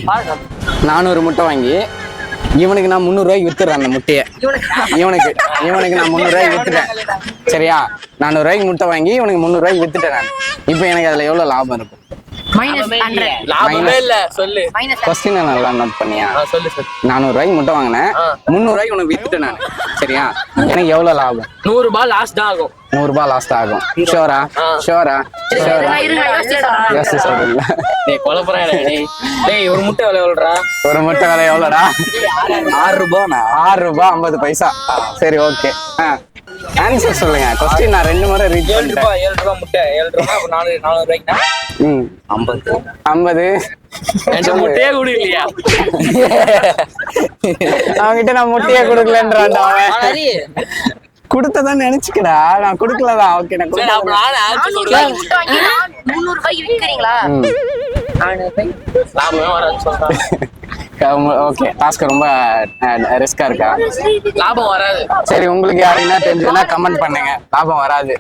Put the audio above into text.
400 முட்டை வாங்கி இவனுக்கு நான் 300 ரூபாய்க்கு வித்துறேன் அந்த முட்டையை. இவனுக்கு நான் 300 ரூபாய்க்கு வித்துட்டேன். சரியா? 400 ரூபாய்க்கு முட்டை வாங்கி இவனுக்கு 300 ரூபாய்க்கு வித்துட்டேன் நான். இப்போ எனக்கு அதுல எவ்வளவு லாபம் இருக்கும்? கொஸ்டின் நல்லா நோட் பண்ணியா? 400 ரூபாய்க்கு முட்டை வாங்கினேன், 300 ரூபாய்க்கு உனக்கு வித்துட்டேன் நான். சரியா? எனக்கு எவ்வளவு லாபம்? 100 ரூபாய் லாஸ்ட் தான் ஆகும். 100 ரூபாய் லாஸ்ட் ஆகும். ஷோரா? யோசிச்சு சொல்றீங்களா? ஒரு முட்டை விலை எவ்வளோடா? ஒரு முட்டை விலை எவ்வளோடா? 6 ரூபாய். 6 ரூபாய் 50 பைசா. சரி, ஓகே. ஆன்சர் சொல்லுங்க. கொஸ்டின் நான் 2 முறை ரீட் பண்ணிட்டேன். 7 ரூபாய் முட்டை. 7 ரூபாய் 400 ரூபாய்க்குனா 50. முட்டையே குடிக்கலையா? அவன்கிட்ட நான் முட்டையே கொடுக்கலன்றான்டா அவன். குடுத்ததான் நினைச்சுக்கடா, நான் குடுக்கலதான். ஓகே, நான் ஓகே. டாஸ்க் ரொம்ப ரிஸ்கா இருக்கா? லாபம் வராது. சரி, உங்களுக்கு யாருன்னா தெரிஞ்சதுன்னா கமெண்ட் பண்ணுங்க. லாபம் வராது.